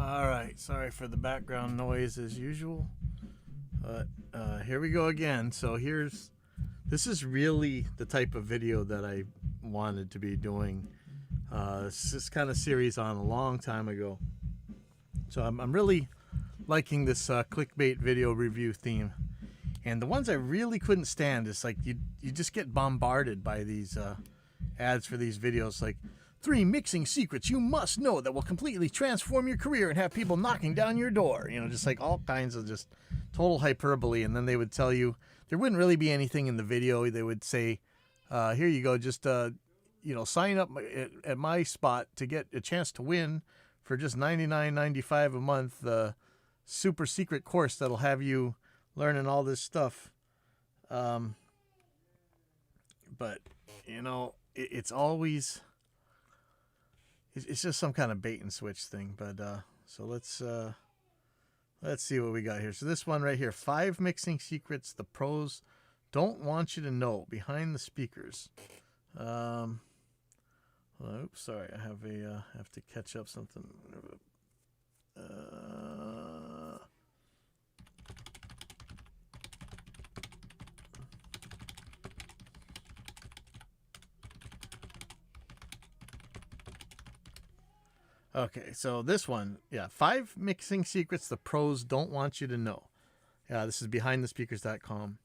All right, sorry for the background noise as usual, but here we go again. So this is really the type of video that I wanted to be doing. This kind of series on a long time ago. So I'm really liking this clickbait video review theme. And the ones I really couldn't stand is like you just get bombarded by these ads for these videos, like 3 mixing secrets you must know that will completely transform your career and have people knocking down your door. You know, just like all kinds of just total hyperbole. And then they would tell you there wouldn't really be anything in the video. They would say, here you go, just sign up at my spot to get a chance to win for just $99.95 a month, the super secret course that'll have you learning all this stuff. But it's always, it's just some kind of bait and switch thing. But so let's see what we got here. So this one right here, 5 mixing secrets the pros don't want you to know behind the speakers. Oops, sorry, I have to catch up something. Okay, so this one, 5 mixing secrets the pros don't want you to know. Yeah, this is behindthespeakers.com.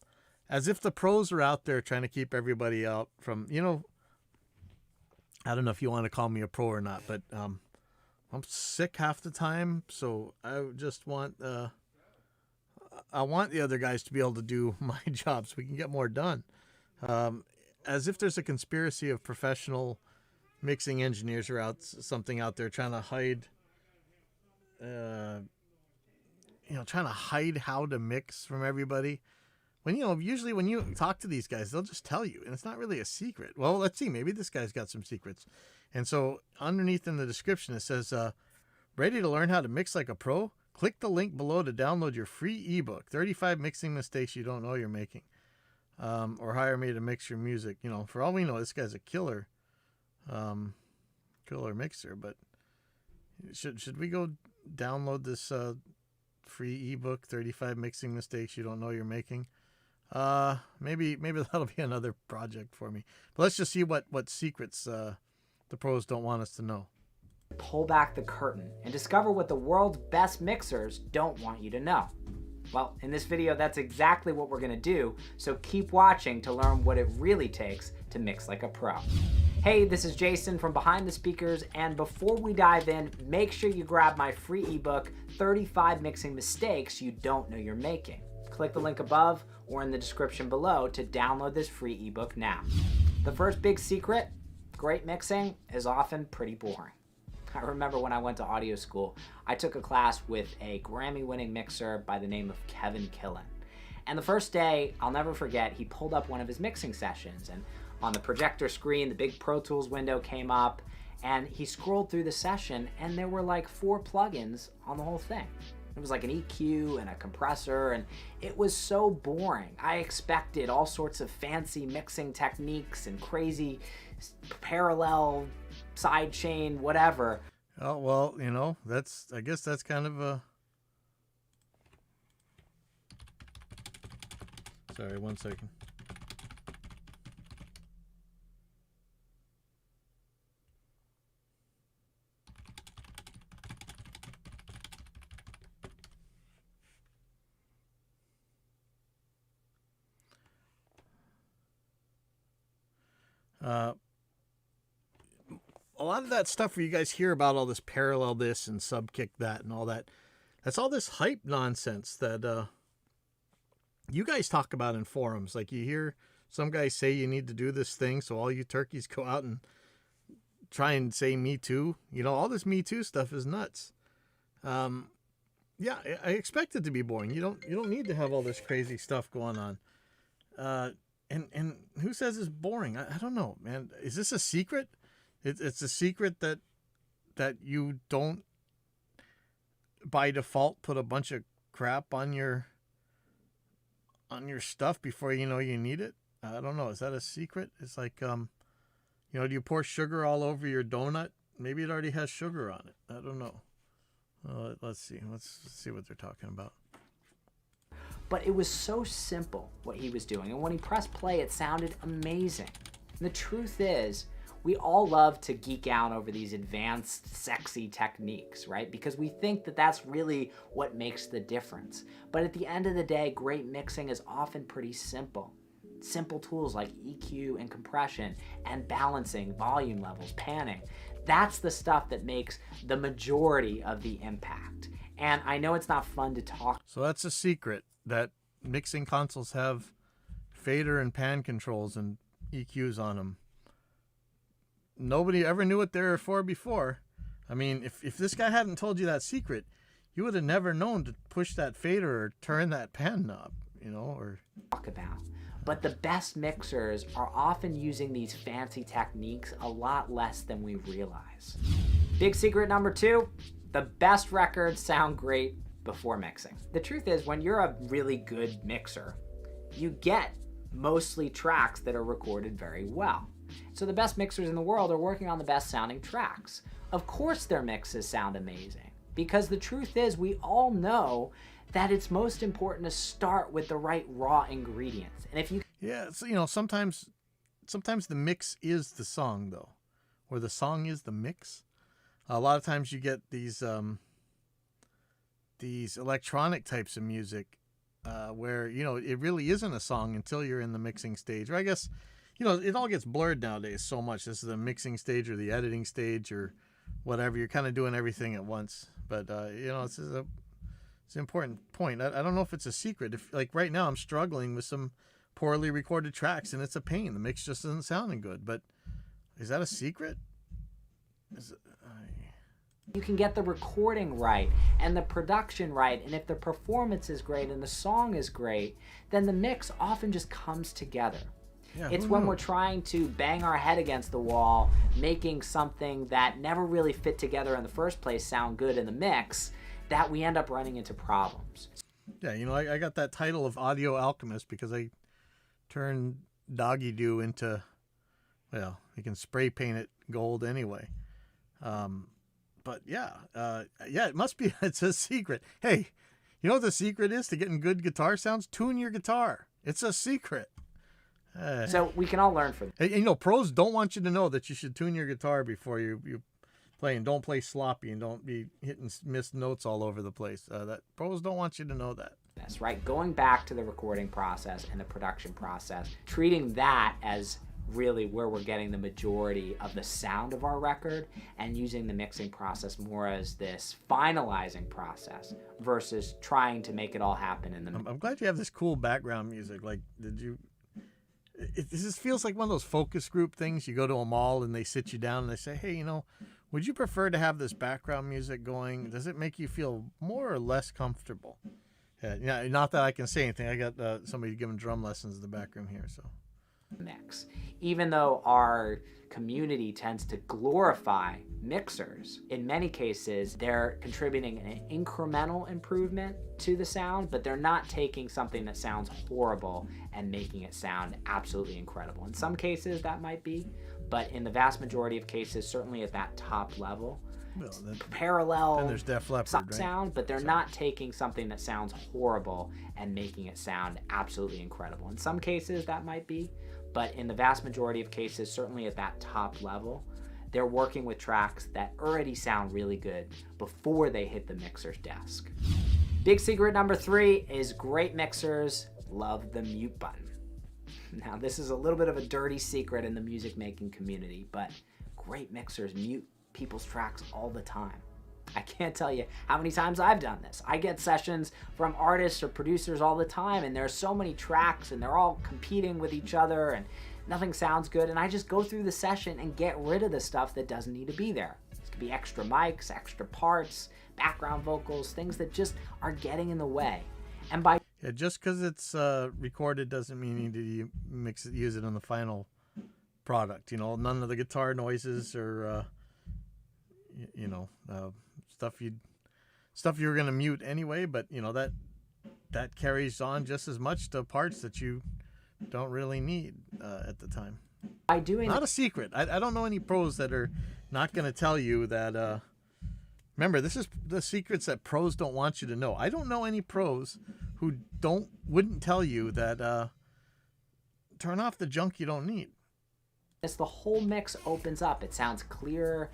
As if the pros are out there trying to keep everybody out from, I don't know if you want to call me a pro or not, but I'm sick half the time, so I just want I want the other guys to be able to do my job so we can get more done. As if there's a conspiracy of professional mixing engineers or something out there trying to hide, trying to hide how to mix from everybody. When, usually when you talk to these guys, they'll just tell you, and it's not really a secret. Well, let's see, maybe this guy's got some secrets. And so underneath in the description, it says, ready to learn how to mix like a pro? Click the link below to download your free ebook, 35 mixing mistakes you don't know you're making. Or hire me to mix your music. For all we know, this guy's a killer mixer, but should we go download this free ebook, 35 mixing mistakes you don't know you're making? Maybe that'll be another project for me. But let's just see what secrets the pros don't want us to know. Pull back the curtain and discover what the world's best mixers don't want you to know. Well, in this video, that's exactly what we're gonna do, so keep watching to learn what it really takes to mix like a pro. Hey, this is Jason from Behind the Speakers, and before we dive in, make sure you grab my free ebook, 35 Mixing Mistakes You Don't Know You're Making. Click the link above or in the description below to download this free ebook now. The first big secret, great mixing is often pretty boring. I remember when I went to audio school, I took a class with a Grammy-winning mixer by the name of Kevin Killen. And the first day, I'll never forget, he pulled up one of his mixing sessions, and on the projector screen, the big Pro Tools window came up, and he scrolled through the session, and there were like 4 plugins on the whole thing. It was like an EQ and a compressor, and it was so boring. I expected all sorts of fancy mixing techniques and crazy parallel, sidechain, whatever. Oh, well, I guess that's kind of a... Sorry, 1 second. A lot of that stuff where you guys hear about all this parallel this and subkick that and all that, that's all this hype nonsense that you guys talk about in forums. Like you hear some guys say you need to do this thing, so all you turkeys go out and try and say me too. All this me too stuff is nuts. Yeah, I expect it to be boring. You don't need to have all this crazy stuff going on. And who says it's boring? I don't know, man. Is this a secret? It's a secret that you don't by default put a bunch of crap on your stuff before you know you need it. I don't know. Is that a secret? It's like, do you pour sugar all over your donut? Maybe it already has sugar on it. I don't know. let's see what they're talking about. But it was so simple what he was doing, and when he pressed play, it sounded amazing. And the truth is, we all love to geek out over these advanced, sexy techniques, right? Because we think that that's really what makes the difference. But at the end of the day, great mixing is often pretty simple. Simple tools like EQ and compression and balancing, volume levels, panning. That's the stuff that makes the majority of the impact. And I know it's not fun to talk. So that's a secret, that mixing consoles have fader and pan controls and EQs on them. Nobody ever knew what they were for before. I mean, if this guy hadn't told you that secret, you would have never known to push that fader or turn that pan knob, you know, or talk about. But the best mixers are often using these fancy techniques a lot less than we realize. Big secret number 2, the best records sound great before mixing. The truth is, when you're a really good mixer, you get mostly tracks that are recorded very well. So the best mixers in the world are working on the best sounding tracks. Of course their mixes sound amazing, because the truth is, we all know that it's most important to start with the right raw ingredients. And if you... Yeah, so, you know, sometimes the mix is the song, though, or the song is the mix. A lot of times you get these electronic types of music where, you know, it really isn't a song until you're in the mixing stage. Or I guess, you know, it all gets blurred nowadays so much. This is the mixing stage or the editing stage or whatever. You're kind of doing everything at once. But, you know, it's an important point. I don't know if it's a secret. If, like, right now I'm struggling with some poorly recorded tracks, and it's a pain. The mix just isn't sounding good. But is that a secret? You can get the recording right and the production right, and if the performance is great and the song is great, then the mix often just comes together. Yeah, it's when we're trying to bang our head against the wall, making something that never really fit together in the first place sound good in the mix, that we end up running into problems. Yeah, you know, I got that title of Audio Alchemist because I turned Doggy Doo into, well, you can spray paint it gold anyway. But yeah, it must be, it's a secret. Hey, you know what the secret is to getting good guitar sounds? Tune your guitar. It's a secret. So we can all learn from it. You know, pros don't want you to know that you should tune your guitar before you play, and don't play sloppy and don't be hitting missed notes all over the place. That pros don't want you to know that. That's right. Going back to the recording process and the production process, treating that as really where we're getting the majority of the sound of our record, and using the mixing process more as this finalizing process versus trying to make it all happen in the I'm glad you have this cool background music. Like, this feels like one of those focus group things. You go to a mall and they sit you down and they say, hey, you know, would you prefer to have this background music going? Does it make you feel more or less comfortable? Yeah, not that I can say anything. I got somebody giving drum lessons in the back room here, so. Mix. Even though our community tends to glorify mixers, in many cases they're contributing an incremental improvement to the sound, but they're not taking something that sounds horrible and making it sound absolutely incredible. In some cases that might be, but in the vast majority of cases, certainly at that top level, parallel and there's Def Leppard, sound, but they're not taking something that sounds horrible and making it sound absolutely incredible. In some cases that might be, but in the vast majority of cases, certainly at that top level, they're working with tracks that already sound really good before they hit the mixer's desk. Big secret number 3 is great mixers love the mute button. Now, this is a little bit of a dirty secret in the music making community, but great mixers mute people's tracks all the time. I can't tell you how many times I've done this. I get sessions from artists or producers all the time, and there's so many tracks and they're all competing with each other and nothing sounds good, and I just go through the session and get rid of the stuff that doesn't need to be there. This could be extra mics, extra parts, background vocals, things that just are getting in the way. And by just because it's recorded doesn't mean you need to use it on the final product. You know, none of the guitar noises or stuff you were gonna mute anyway, but you know that carries on just as much to parts that you don't really need at the time. By doing not a secret. I don't know any pros that are not gonna tell you that Remember, this is the secrets that pros don't want you to know. I don't know any pros who wouldn't tell you that turn off the junk you don't need. As the whole mix opens up, it sounds clearer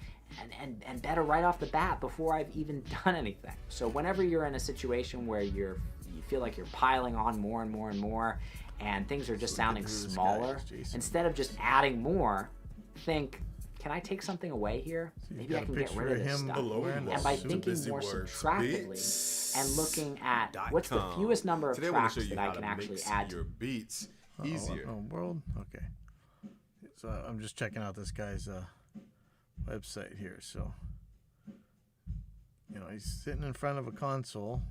and better right off the bat before I've even done anything. So whenever you're in a situation where you feel like you're piling on more and more and more, and things are just sounding smaller, instead of just adding more, think, can I take something away here? So Maybe I can get rid of this stuff. And by thinking more subtractively and looking at what's the fewest number of tracks that I can actually add to your beats easier. World? Okay. So I'm just checking out this guy's website here. So, he's sitting in front of a console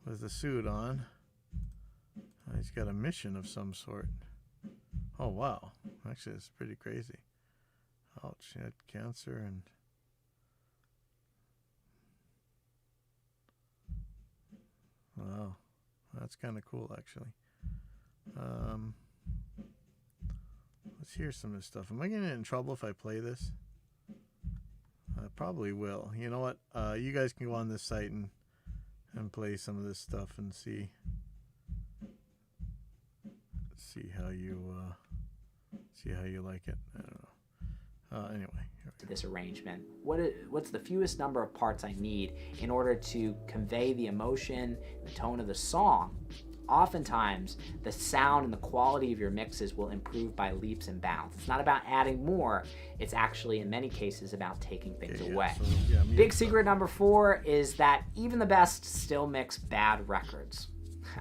with a suit on. He's got a mission of some sort. Oh, wow. Actually, it's pretty crazy. Ouch, he had cancer and... Wow. That's kind of cool, actually. Let's hear some of this stuff. Am I going to get in trouble if I play this? I probably will. You know what? You guys can go on this site and play some of this stuff and see how you like it. I don't know. Anyway, this arrangement. What's the fewest number of parts I need in order to convey the emotion, the tone of the song? Oftentimes, the sound and the quality of your mixes will improve by leaps and bounds. It's not about adding more. It's actually, in many cases, about taking things away. Big secret number 4 is that even the best still mix bad records.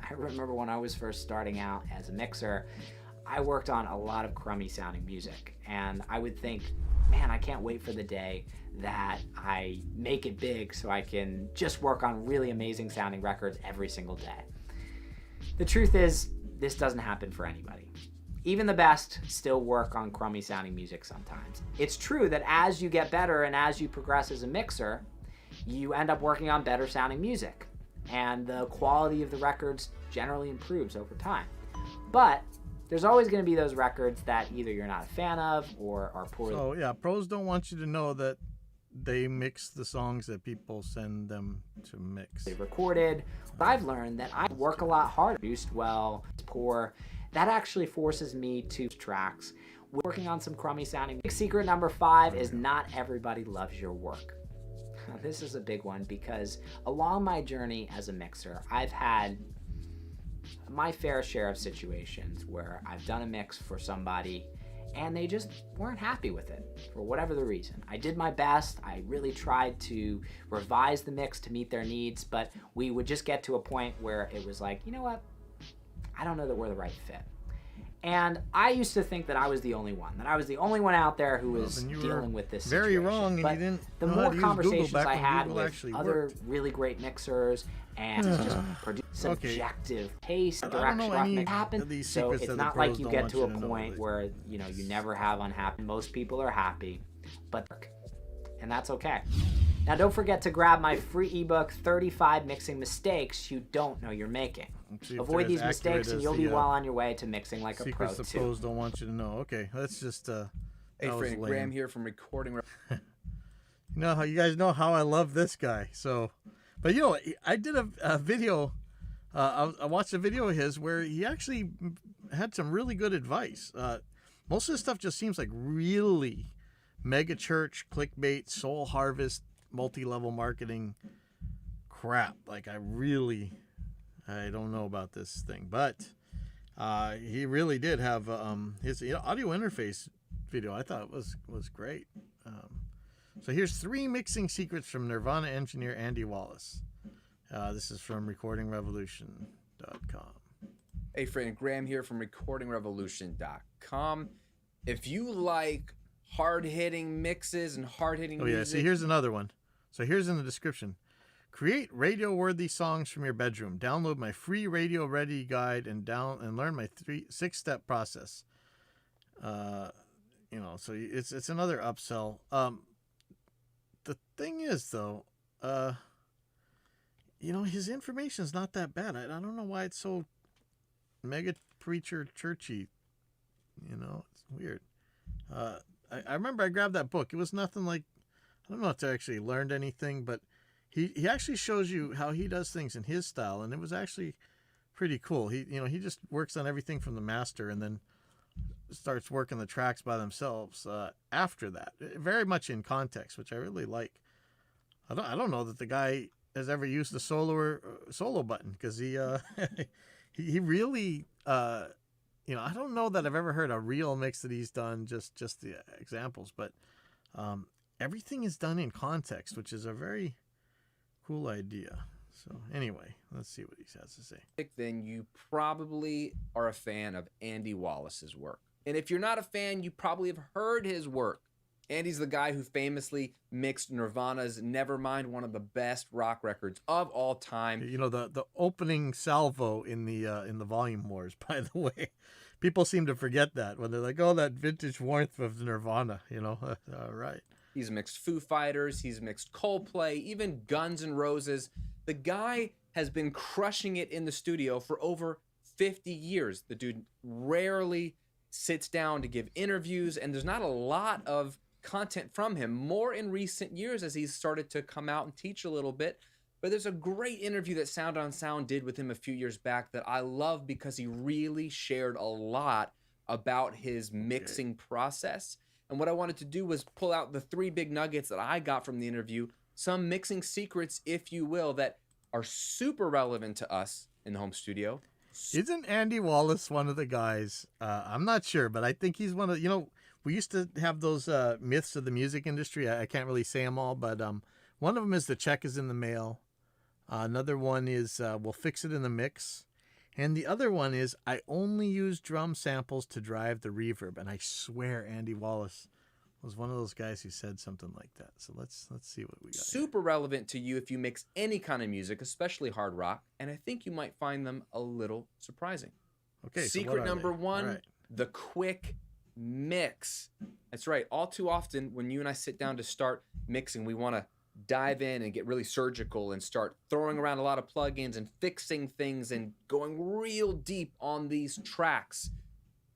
I remember when I was first starting out as a mixer, I worked on a lot of crummy sounding music, and I would think, man, I can't wait for the day that I make it big so I can just work on really amazing sounding records every single day. The truth is, this doesn't happen for anybody. Even the best still work on crummy sounding music sometimes. It's true that as you get better and as you progress as a mixer, you end up working on better sounding music, and the quality of the records generally improves over time. But there's always going to be those records that either you're not a fan of or are poorly. So yeah, pros don't want you to know that they mix the songs that people send them to mix. They recorded. But I've learned that I work a lot harder. Produced well, it's poor. That actually forces me to tracks. Working on some crummy sounding. Big secret number 5 is not everybody loves your work. This is a big one because along my journey as a mixer, I've had my fair share of situations where I've done a mix for somebody and they just weren't happy with it for whatever the reason. I did my best. I really tried to revise the mix to meet their needs, but we would just get to a point where it was like, you know what? I don't know that we're the right fit. And I used to think that I was the only one, one out there who was dealing with this situation. Very wrong, but and you didn't the more conversations I had with other really great mixers and just produce subjective taste, direction, roughness happens. So it's not like you get to a point where you never have unhappy. Most people are happy, and that's okay. Now don't forget to grab my free ebook, 35 Mixing Mistakes You Don't Know You're Making. Avoid these mistakes and you'll be well on your way to mixing like a pro secrets the pros don't want you to know. Okay, let's just Hey Frank, Graham here from Recording. How you guys know how I love this guy. So, but I did a video. I watched a video of his where he actually had some really good advice. Most of this stuff just seems like really mega church, clickbait, soul harvest, multi-level marketing crap. Like I don't know about this thing, but he really did have his audio interface video. I thought was great. So here's 3 mixing secrets from Nirvana engineer Andy Wallace. This is from recordingrevolution.com. Hey Frank, Graham here from recordingrevolution.com. If you like hard-hitting mixes and hard-hitting music... Oh yeah, see here's another one. So here's in the description. Create radio-worthy songs from your bedroom. Download my free radio-ready guide and learn my 6-step process. So it's another upsell. The thing is, though, his information is not that bad. I don't know why it's so mega preacher churchy. It's weird. I remember I grabbed that book. It was nothing like I don't know if I actually learned anything, but he actually shows you how he does things in his style, and it was actually pretty cool. He just works on everything from the master, and then starts working the tracks by themselves after that. Very much in context, which I really like. I don't know that the guy has ever used the solo button, because he he really I don't know that I've ever heard a real mix that he's done, just the examples, but everything is done in context, which is a very cool idea. So anyway, let's see what he has to say. Then you probably are a fan of Andy Wallace's work. And if you're not a fan, you probably have heard his work. Andy's the guy who famously mixed Nirvana's Nevermind, one of the best rock records of all time. You know, the opening salvo in the Volume Wars, by the way. People seem to forget that when they're like, oh, that vintage warmth of Nirvana, all right. He's mixed Foo Fighters, he's mixed Coldplay, even Guns N' Roses. The guy has been crushing it in the studio for over 50 years. The dude rarely sits down to give interviews, and there's not a lot of content from him, more in recent years as he's started to come out and teach a little bit. But there's a great interview that Sound on Sound did with him a few years back that I love, because he really shared a lot about his mixing process. And what I wanted to do was pull out the 3 big nuggets that I got from the interview, some mixing secrets, if you will, that are super relevant to us in the home studio. Isn't Andy Wallace one of the guys? I'm not sure, but I think he's one of, we used to have those myths of the music industry. I can't really say them all, but one of them is the check is in the mail. Another one is we'll fix it in the mix. And the other one is I only use drum samples to drive the reverb. And I swear Andy Wallace was one of those guys who said something like that. So let's see what we got. Super relevant to you if you mix any kind of music, especially hard rock. And I think you might find them a little surprising. Okay. Secret number 1, the quick mix. That's right. All too often when you and I sit down to start mixing, we want to dive in and get really surgical and start throwing around a lot of plugins and fixing things and going real deep on these tracks.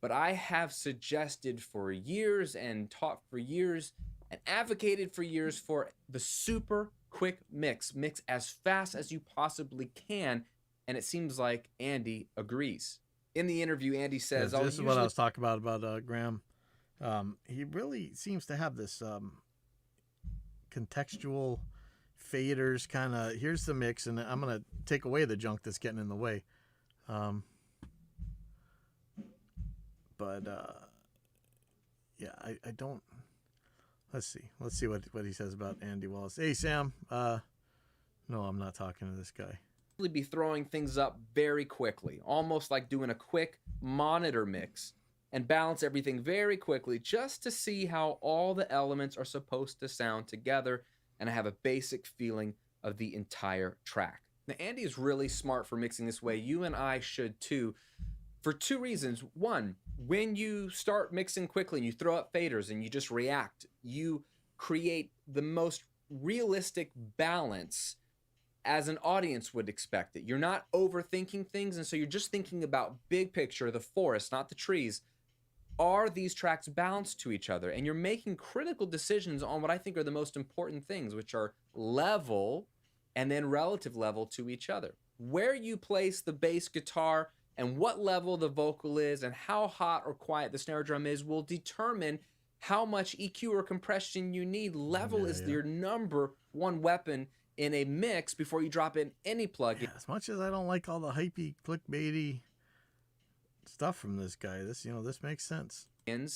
But I have suggested for years and taught for years and advocated for years for the super quick mix. Mix as fast as you possibly can. And it seems like Andy agrees. In the interview, Andy says, this is what I was talking about Graham. He really seems to have this contextual faders kind of, here's the mix, and I'm going to take away the junk that's getting in the way. Yeah, I don't, let's see what he says about Andy Wallace. Hey, Sam, no, I'm not talking to this guy. Be throwing things up very quickly, almost like doing a quick monitor mix, and balance everything very quickly just to see how all the elements are supposed to sound together and I have a basic feeling of the entire track. Now, Andy is really smart for mixing this way. You and I should too, for 2 reasons. One, when you start mixing quickly and you throw up faders and you just react, you create the most realistic balance as an audience would expect it. You're not overthinking things, and so you're just thinking about big picture, the forest, not the trees. Are these tracks balanced to each other? And you're making critical decisions on what I think are the most important things, which are level and then relative level to each other. Where you place the bass guitar and what level the vocal is and how hot or quiet the snare drum is will determine how much EQ or compression you need. Level is your number 1 weapon in a mix before you drop in any plugin. Yeah, as much as I don't like all the hypey, clickbaity stuff from this guy, this makes sense. And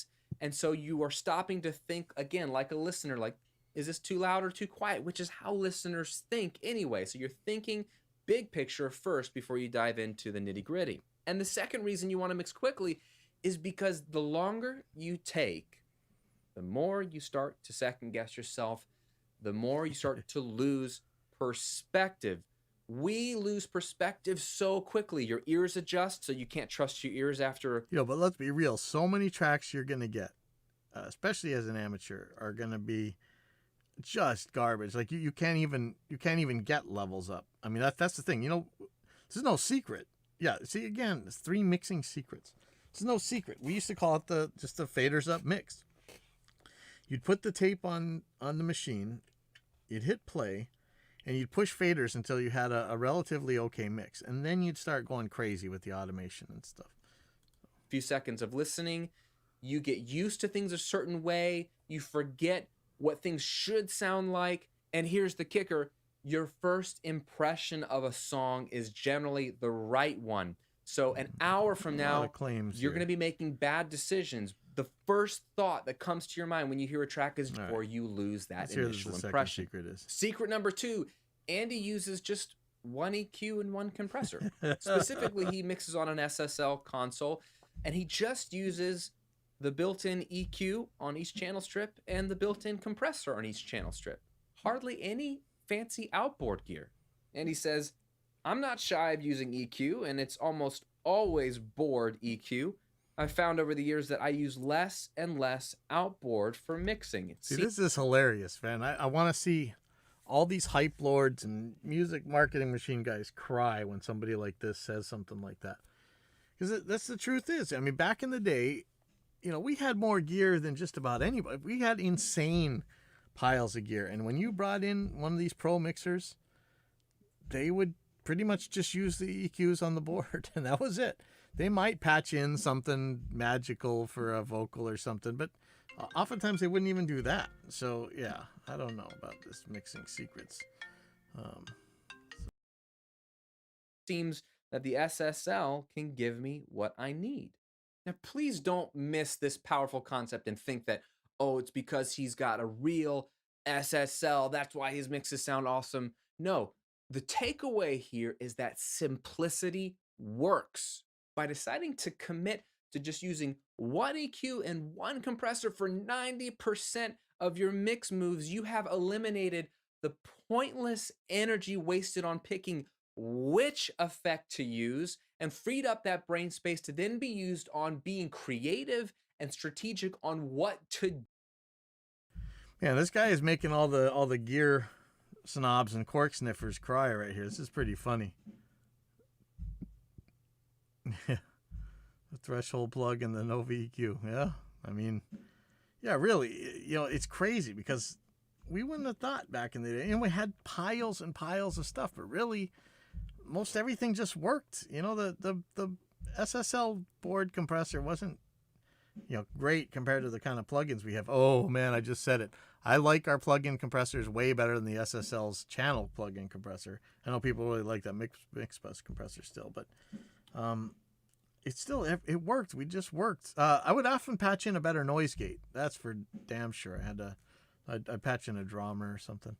so you are stopping to think again, like a listener, like, is this too loud or too quiet? Which is how listeners think anyway. So you're thinking big picture first before you dive into the nitty gritty. And the second reason you want to mix quickly is because the longer you take, the more you start to second guess yourself, the more you start to lose perspective. We lose perspective so quickly. Your ears adjust, so you can't trust your ears after. But let's be real. So many tracks you're going to get, especially as an amateur, are going to be just garbage. Like you can't even get levels up. I mean, that's the thing. This is no secret. Yeah, see, again, it's 3 mixing secrets. It's no secret. We used to call it just the faders up mix. You'd put the tape on the machine, you'd hit play, and you'd push faders until you had a relatively okay mix, and then you'd start going crazy with the automation and stuff. Few seconds of listening, you get used to things a certain way, you forget what things should sound like, and here's the kicker: your first impression of a song is generally the right one. So an hour from now, you're going to be making bad decisions. The first thought that comes to your mind when you hear a track is before you lose that initial impression. Secret number 2, Andy uses just one EQ and one compressor. Specifically, he mixes on an SSL console, and he just uses the built-in EQ on each channel strip and the built-in compressor on each channel strip. Hardly any fancy outboard gear. And he says, I'm not shy of using EQ, and it's almost always board EQ. I've found over the years that I use less and less outboard for mixing. See, this is hilarious, man. I want to see all these hype lords and music marketing machine guys cry when somebody like this says something like that. Because that's the truth is. I mean, back in the day, you know, we had more gear than just about anybody. We had insane piles of gear. And when you brought in one of these pro mixers, they would pretty much just use the EQs on the board, and that was it. They might patch in something magical for a vocal or something, but oftentimes they wouldn't even do that. So yeah, I don't know about this mixing secrets. Seems that the SSL can give me what I need. Now, please don't miss this powerful concept and think that, oh, it's because he's got a real SSL, that's why his mixes sound awesome. No, the takeaway here is that simplicity works. By deciding to commit to just using one EQ and one compressor for 90% of your mix moves, you have eliminated the pointless energy wasted on picking which effect to use and freed up that brain space to then be used on being creative and strategic on what to do. Yeah, this guy is making all the gear snobs and cork sniffers cry right here. This is pretty funny. The threshold plug and the Nova EQ. Yeah, I mean, yeah, really, you know, it's crazy because we wouldn't have thought back in the day, and we had piles and piles of stuff, but really, most everything just worked. You know, the SSL board compressor wasn't, you know, great compared to the kind of plugins we have. Oh man, I just said it. I like our plug-in compressors way better than the SSL's channel plug-in compressor. I know people really like that mix bus compressor still, but it still, it worked. We just worked. I would often patch in a better noise gate. That's for damn sure. I'd patch in a drummer or something.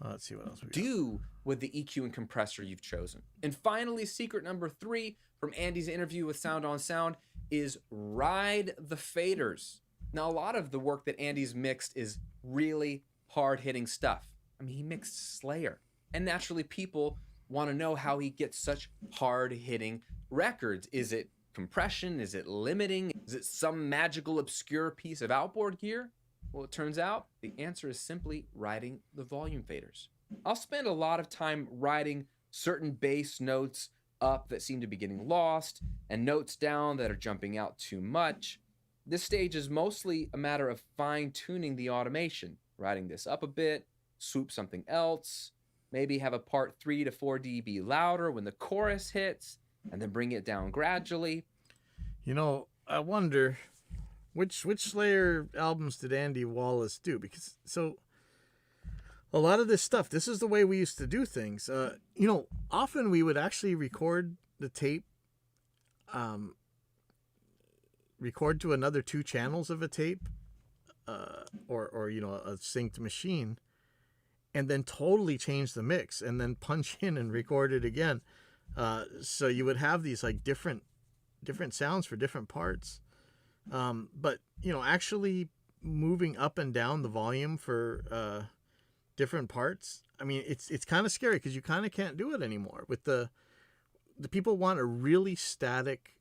Let's see what else we got. Do with the EQ and compressor you've chosen. And finally, secret number 3 from Andy's interview with Sound on Sound is ride the faders. Now, a lot of the work that Andy's mixed is really hard-hitting stuff. I mean, he mixed Slayer. And naturally, people want to know how he gets such hard-hitting records. Is it compression? Is it limiting? Is it some magical, obscure piece of outboard gear? Well, it turns out the answer is simply riding the volume faders. I'll spend a lot of time riding certain bass notes up that seem to be getting lost and notes down that are jumping out too much. This stage is mostly a matter of fine-tuning the automation, riding this up a bit, swoop something else, maybe have a part 3 to 4 dB louder when the chorus hits, and then bring it down gradually. You know, I wonder which Slayer albums did Andy Wallace do? Because so a lot of this stuff, this is the way we used to do things. You know, often we would actually record the tape, record to another 2 channels of a tape, or you know, a synced machine, and then totally change the mix and then punch in and record it again. So you would have these like different sounds for different parts. But you know, actually moving up and down the volume for different parts, I mean, it's kind of scary because you kind of can't do it anymore. With the people want a really static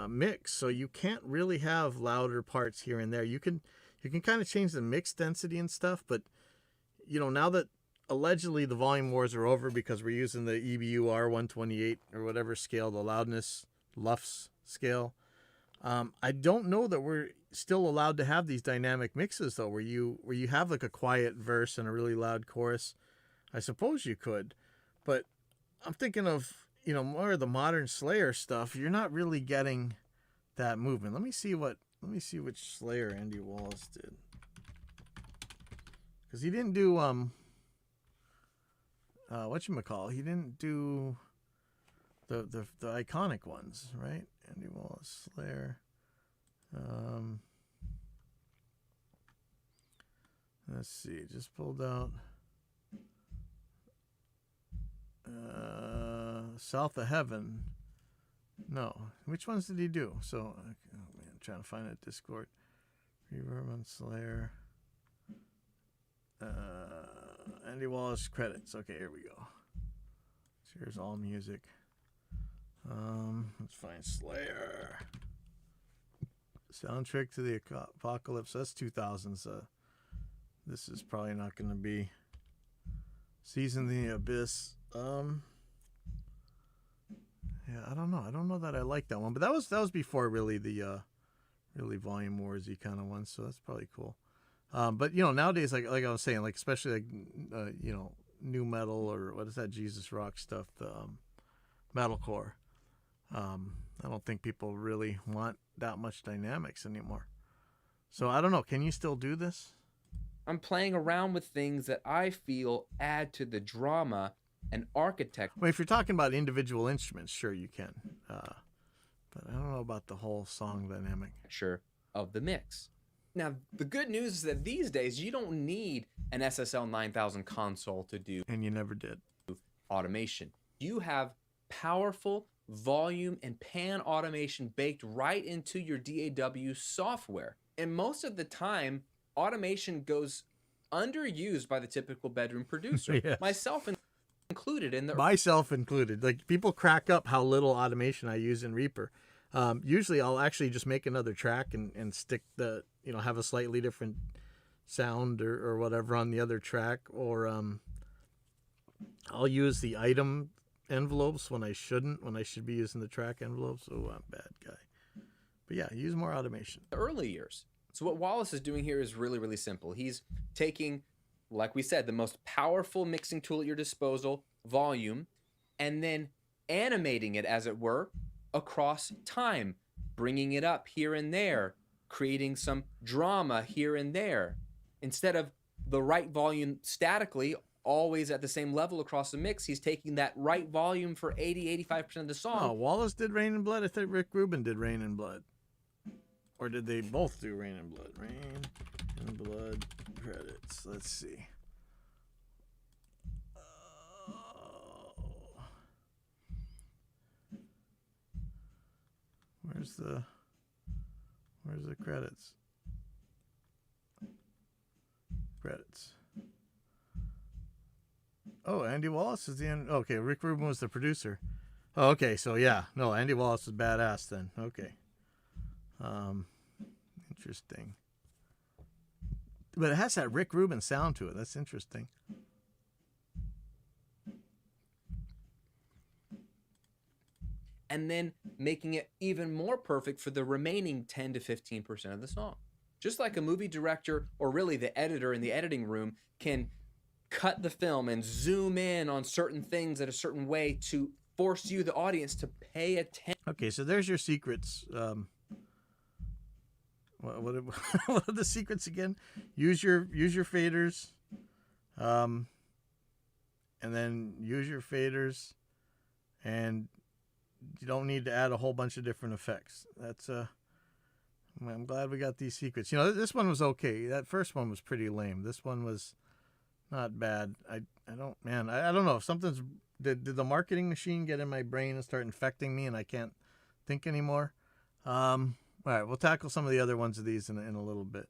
mix, so you can't really have louder parts here and there. You can kind of change the mix density and stuff, but you know, now that allegedly the volume wars are over because we're using the EBU R128 or whatever scale, the loudness LUFS scale, I don't know that we're still allowed to have these dynamic mixes though, where you have like a quiet verse and a really loud chorus. I suppose you could, but I'm thinking of, you know, more of the modern Slayer stuff. You're not really getting that movement. Let me see which Slayer Andy Wallace did, because he didn't do whatchamacall, he didn't do the iconic ones, right? Andy Wallace, Slayer. Let's see, just pulled out South of Heaven. No, which ones did he do? So, oh man, I'm trying to find it. Discord. Reverb on Slayer. Andy Wallace credits. Okay, here we go. So here's all music. Let's find Slayer. Soundtrack to the Apocalypse. That's 2000s. This is probably not going to be Season the Abyss. Yeah, I don't know. I don't know that I like that one, but that was before really the really Volume Warsy kind of one. So that's probably cool. But you know, nowadays, like I was saying, like especially like you know, new metal, or what is that Jesus rock stuff, the metalcore. I don't think people really want that much dynamics anymore. So I don't know. Can you still do this? I'm playing around with things that I feel add to the drama and architect. Well, if you're talking about individual instruments, sure you can. But I don't know about the whole song dynamic. Of the mix. Now, the good news is that these days you don't need an SSL 9000 console to do, and you never did, automation. You have powerful volume and pan automation baked right into your DAW software. And most of the time, automation goes underused by the typical bedroom producer, yes. Myself included. Myself included. Like, people crack up how little automation I use in Reaper. Usually I'll actually just make another track and stick the, you know, have a slightly different sound or whatever on the other track, or I'll use the item envelopes when I shouldn't, when I should be using the track envelopes. Oh, I'm a bad guy. But yeah, use more automation. The early years. So what Wallace is doing here is really, really simple. He's taking, like we said, the most powerful mixing tool at your disposal, volume, and then animating it, as it were, across time, bringing it up here and there, creating some drama here and there. Instead of the right volume statically, always at the same level across the mix, he's taking that right volume for 80-85% of the song. Oh, Wallace did Rain and Blood? I thought Rick Rubin did Rain and Blood. Or did they both do Rain and Blood? Rain and Blood credits. Let's see. Where's the credits? Credits. Oh, Andy Wallace is the end. Okay, Rick Rubin was the producer. Oh, okay, so yeah, no, Andy Wallace is badass then. Okay. Interesting. But it has that Rick Rubin sound to it. That's interesting. And then making it even more perfect for the remaining 10 to 15% of the song. Just like a movie director, or really the editor in the editing room, can cut the film and zoom in on certain things in a certain way to force you, the audience, to pay attention. Okay, so there's your secrets. What are the secrets again? Use your faders, and then use your faders, and you don't need to add a whole bunch of different effects. That's I'm glad we got these secrets. You know, this one was okay. That first one was pretty lame. This one was not bad. I don't know if something's did the marketing machine get in my brain and start infecting me and I can't think anymore. All right, we'll tackle some of the other ones of these in a little bit.